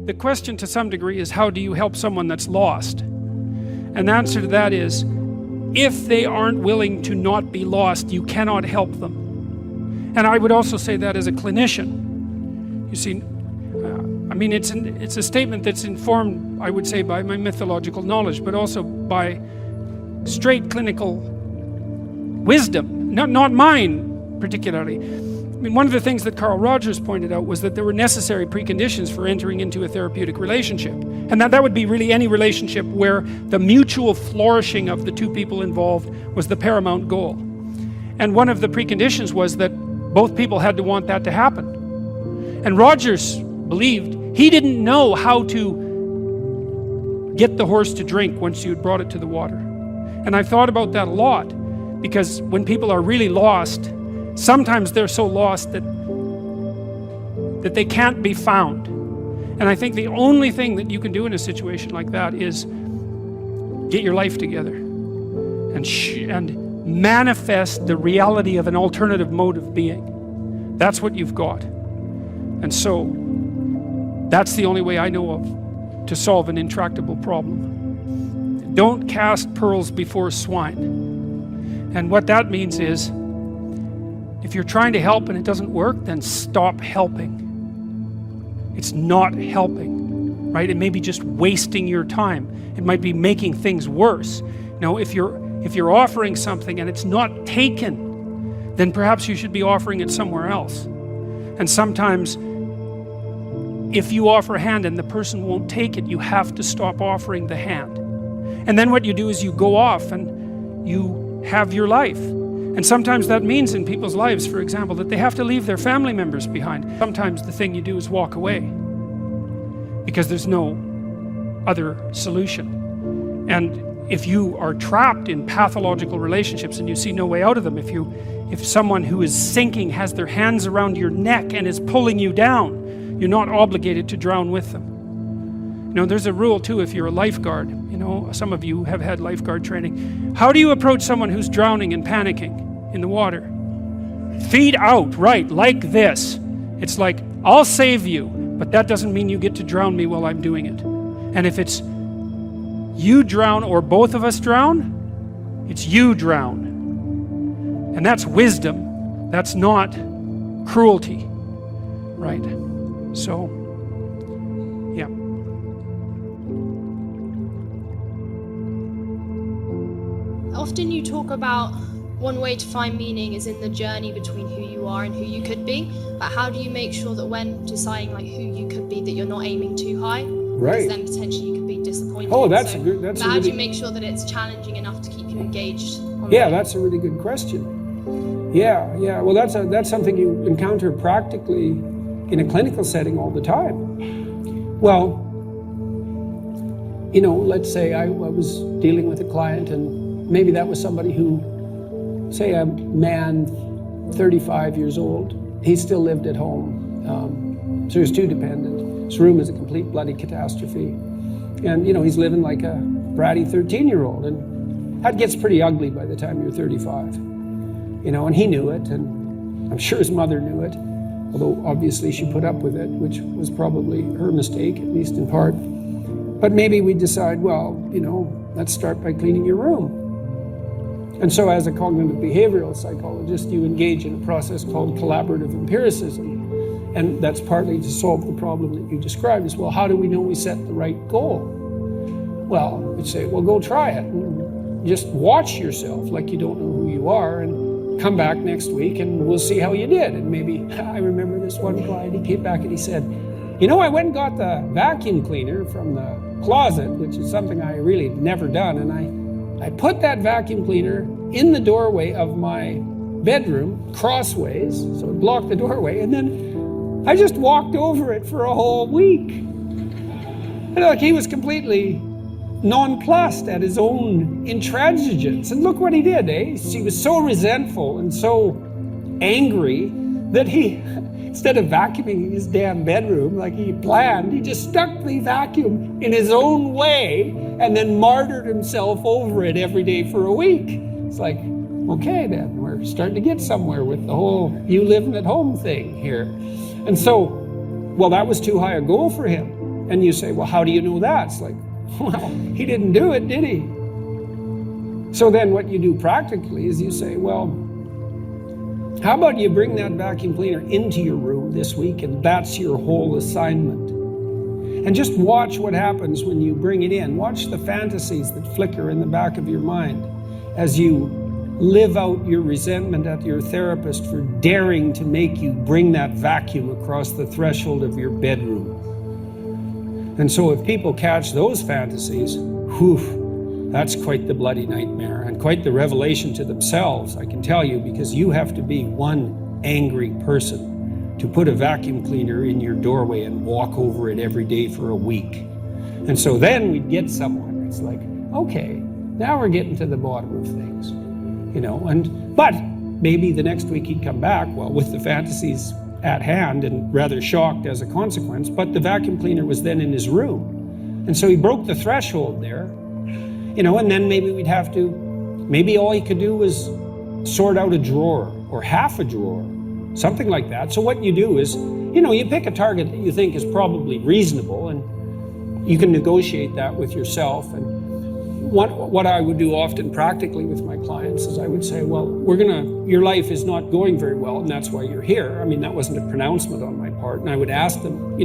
the question to some degree is, how do you help someone that's lost? And the answer to that is, if they aren't willing to not be lost, you cannot help them. And I would also say that as a clinician. You see, I mean, it's a statement that's informed, I would say, by my mythological knowledge, but also by straight clinical wisdom, not mine particularly. I mean, one of the things that Carl Rogers pointed out was that there were necessary preconditions for entering into a therapeutic relationship. And that would be really any relationship where the mutual flourishing of the two people involved was the paramount goal. And one of the preconditions was that both people had to want that to happen. And Rogers believed he didn't know how to get the horse to drink once you had brought it to the water. And I've thought about that a lot, because when people are really lost, sometimes they're so lost that they can't be found. And I think the only thing that you can do in a situation like that is get your life together and manifest the reality of an alternative mode of being. That's what you've got. And so that's the only way I know of to solve an intractable problem. Don't cast pearls before swine. And what that means is, if you're trying to help and it doesn't work, then stop helping. It's not helping, right? It may be just wasting your time. It might be making things worse. Now, if you're offering something and it's not taken, then perhaps you should be offering it somewhere else. And sometimes, if you offer a hand and the person won't take it, you have to stop offering the hand. And then what you do is you go off and you have your life. And sometimes that means in people's lives, for example, that they have to leave their family members behind. Sometimes the thing you do is walk away because there's no other solution. And if you are trapped in pathological relationships and you see no way out of them, if someone who is sinking has their hands around your neck and is pulling you down, you're not obligated to drown with them. You know, there's a rule too if you're a lifeguard. You know, some of you have had lifeguard training. How do you approach someone who's drowning and panicking in the water? Feet out, right, like this. It's like, I'll save you, but that doesn't mean you get to drown me while I'm doing it. And if it's you drown or both of us drown, it's you drown. And that's wisdom. That's not cruelty, right? So, yeah. Often you talk about one way to find meaning is in the journey between who you are and who you could be. But how do you make sure that when deciding like who you could be, that you're not aiming too high? Right. Because then potentially you could be disappointed. Oh, that's a good. But how do you make sure that it's challenging enough to keep you engaged? Yeah, that's a really good question. Yeah. Well, that's something you encounter practically in a clinical setting all the time. Well, you know, let's say I was dealing with a client, and maybe that was somebody who, say, a man, 35 years old. He still lived at home, so he was too dependent. His room is a complete bloody catastrophe, and you know he's living like a bratty 13-year-old, and that gets pretty ugly by the time you're 35. You know, and he knew it, and I'm sure his mother knew it, although obviously she put up with it, which was probably her mistake, at least in part. But maybe we decide, well, you know, let's start by cleaning your room. And so as a cognitive behavioral psychologist, you engage in a process called collaborative empiricism. And that's partly to solve the problem that you described as well. How do we know we set the right goal? Well, we'd say, well, go try it. And just watch yourself like you don't know who you are, and come back next week and we'll see how you did. And maybe, I remember this one client, he came back and he said, you know, I went and got the vacuum cleaner from the closet, which is something I really had never done. And I put that vacuum cleaner in the doorway of my bedroom, crossways, so it blocked the doorway. And then I just walked over it for a whole week. And like, he was completely nonplussed at his own intransigence. And look what he did, eh? He was so resentful and so angry that he, instead of vacuuming his damn bedroom like he planned, he just stuck the vacuum in his own way and then martyred himself over it every day for a week. It's like, okay then, we're starting to get somewhere with the whole you living at home thing here. And so, well, that was too high a goal for him. And you say, well, how do you know that? It's like, well, he didn't do it, did he? So then what you do practically is you say, well, how about you bring that vacuum cleaner into your room this week, and that's your whole assignment. And just watch what happens when you bring it in. Watch the fantasies that flicker in the back of your mind as you live out your resentment at your therapist for daring to make you bring that vacuum across the threshold of your bedroom. And so if people catch those fantasies, whew, that's quite the bloody nightmare and quite the revelation to themselves, I can tell you, because you have to be one angry person to put a vacuum cleaner in your doorway and walk over it every day for a week. And so then we'd get someone. It's like, okay, now we're getting to the bottom of things, but maybe the next week he'd come back, well, with the fantasies at hand and rather shocked as a consequence, but the vacuum cleaner was then in his room. And so he broke the threshold there, and then maybe all he could do was sort out a drawer or half a drawer, something like that. So what you do is, you pick a target that you think is probably reasonable, and you can negotiate that with yourself. And what I would do often practically with my clients is I would say, well, your life is not going very well, and that's why you're here. I mean, that wasn't a pronouncement on my part. And I would ask them,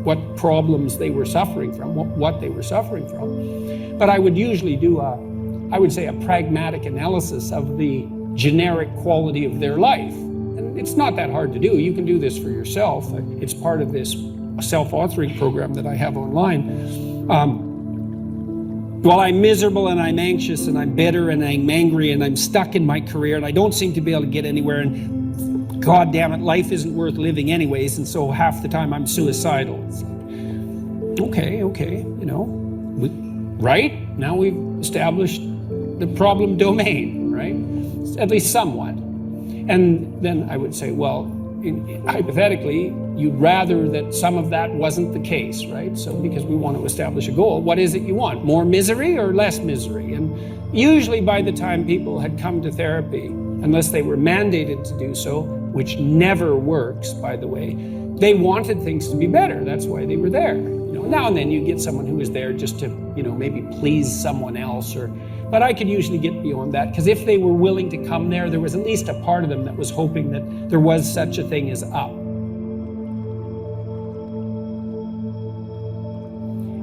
what problems they were suffering from, what they were suffering from. But I would usually do a pragmatic analysis of the generic quality of their life. And it's not that hard to do. You can do this for yourself. It's part of this self-authoring program that I have online. Well, I'm miserable and I'm anxious and I'm bitter and I'm angry and I'm stuck in my career and I don't seem to be able to get anywhere, and God damn it, life isn't worth living anyways, and so half the time I'm suicidal. It's like, okay, right? Now we've established the problem domain, right? At least somewhat. And then I would say, well, hypothetically, you'd rather that some of that wasn't the case, right? So because we want to establish a goal, what is it you want? More misery or less misery? And usually by the time people had come to therapy, unless they were mandated to do so, which never works, by the way, they wanted things to be better. That's why they were there. Now and then you get someone who is there just to, maybe please someone else, but I could usually get beyond that, because if they were willing to come there was at least a part of them that was hoping that there was such a thing as up.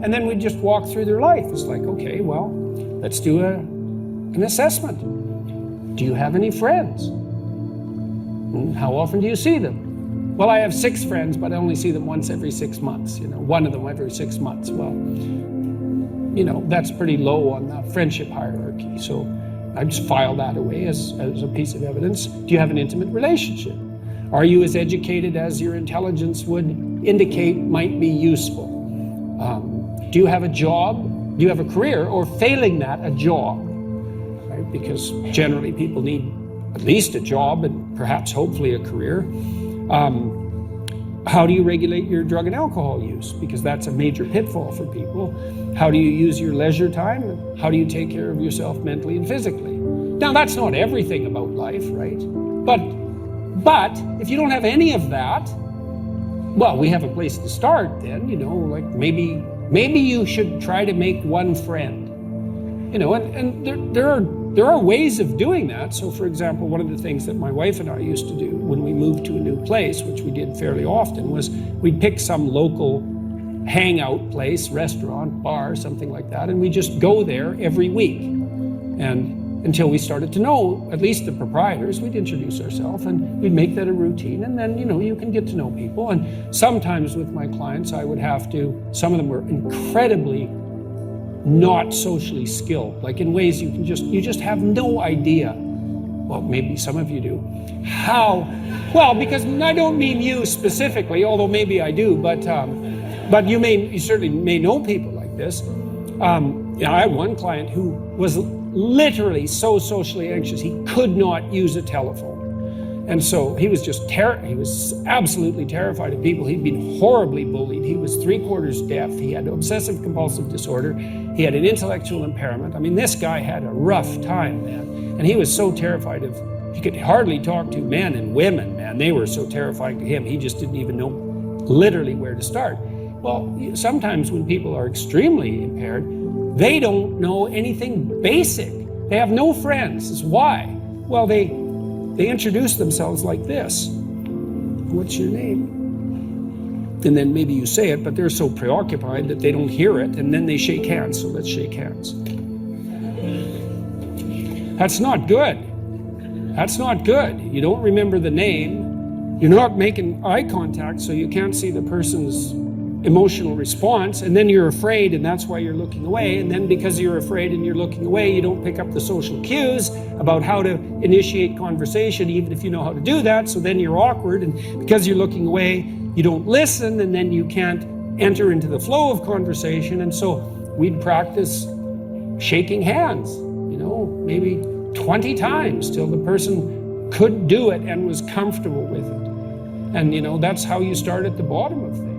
And then we'd just walk through their life. It's like, okay, well, let's do an assessment. Do you have any friends? How often do you see them? Well, I have 6 friends, but I only see them once every 6 months, one of them every 6 months. Well, that's pretty low on the friendship hierarchy. So I just file that away as a piece of evidence. Do you have an intimate relationship? Are you as educated as your intelligence would indicate might be useful? Do you have a job? Do you have a career? Or failing that, a job? Right? Because generally people need at least a job and perhaps hopefully a career. How do you regulate your drug and alcohol use? Because that's a major pitfall for people. How do you use your leisure time? How do you take care of yourself mentally and physically? Now, that's not everything about life, right? But if you don't have any of that, well, we have a place to start then, like maybe you should try to make one friend. And there are ways of doing that. So, for example, one of the things that my wife and I used to do when we moved to a new place, which we did fairly often, was we'd pick some local hangout place, restaurant, bar, something like that, and we just go there every week. And until we started to know at least the proprietors, we'd introduce ourselves and we'd make that a routine, and then, you can get to know people. And sometimes with my clients, I would have to, some of them were incredibly not socially skilled, like in ways you just have no idea. Well, maybe some of you do. How? Well, because I don't mean you specifically, although maybe I do, but you certainly may know people like this. I had one client who was literally so socially anxious he could not use a telephone. And so he was he was absolutely terrified of people. He'd been horribly bullied. He was 3/4 deaf. He had obsessive compulsive disorder. He had an intellectual impairment. I mean, this guy had a rough time, man. And he was so terrified he could hardly talk to men and women, man. They were so terrifying to him. He just didn't even know literally where to start. Well, sometimes when people are extremely impaired, they don't know anything basic. They have no friends. It's why? Well, they introduce themselves like this. What's your name? And then maybe you say it, but they're so preoccupied that they don't hear it, and then they shake hands. So let's shake hands. That's not good. That's not good. You don't remember the name. You're not making eye contact, so you can't see the person's emotional response, and then you're afraid, and that's why you're looking away. And then because you're afraid and you're looking away, you don't pick up the social cues about how to initiate conversation, even if you know how to do that. So then you're awkward, and because you're looking away, you don't listen, and then you can't enter into the flow of conversation. And so we'd practice shaking hands, maybe 20 times till the person could do it and was comfortable with it. And that's how you start at the bottom of things.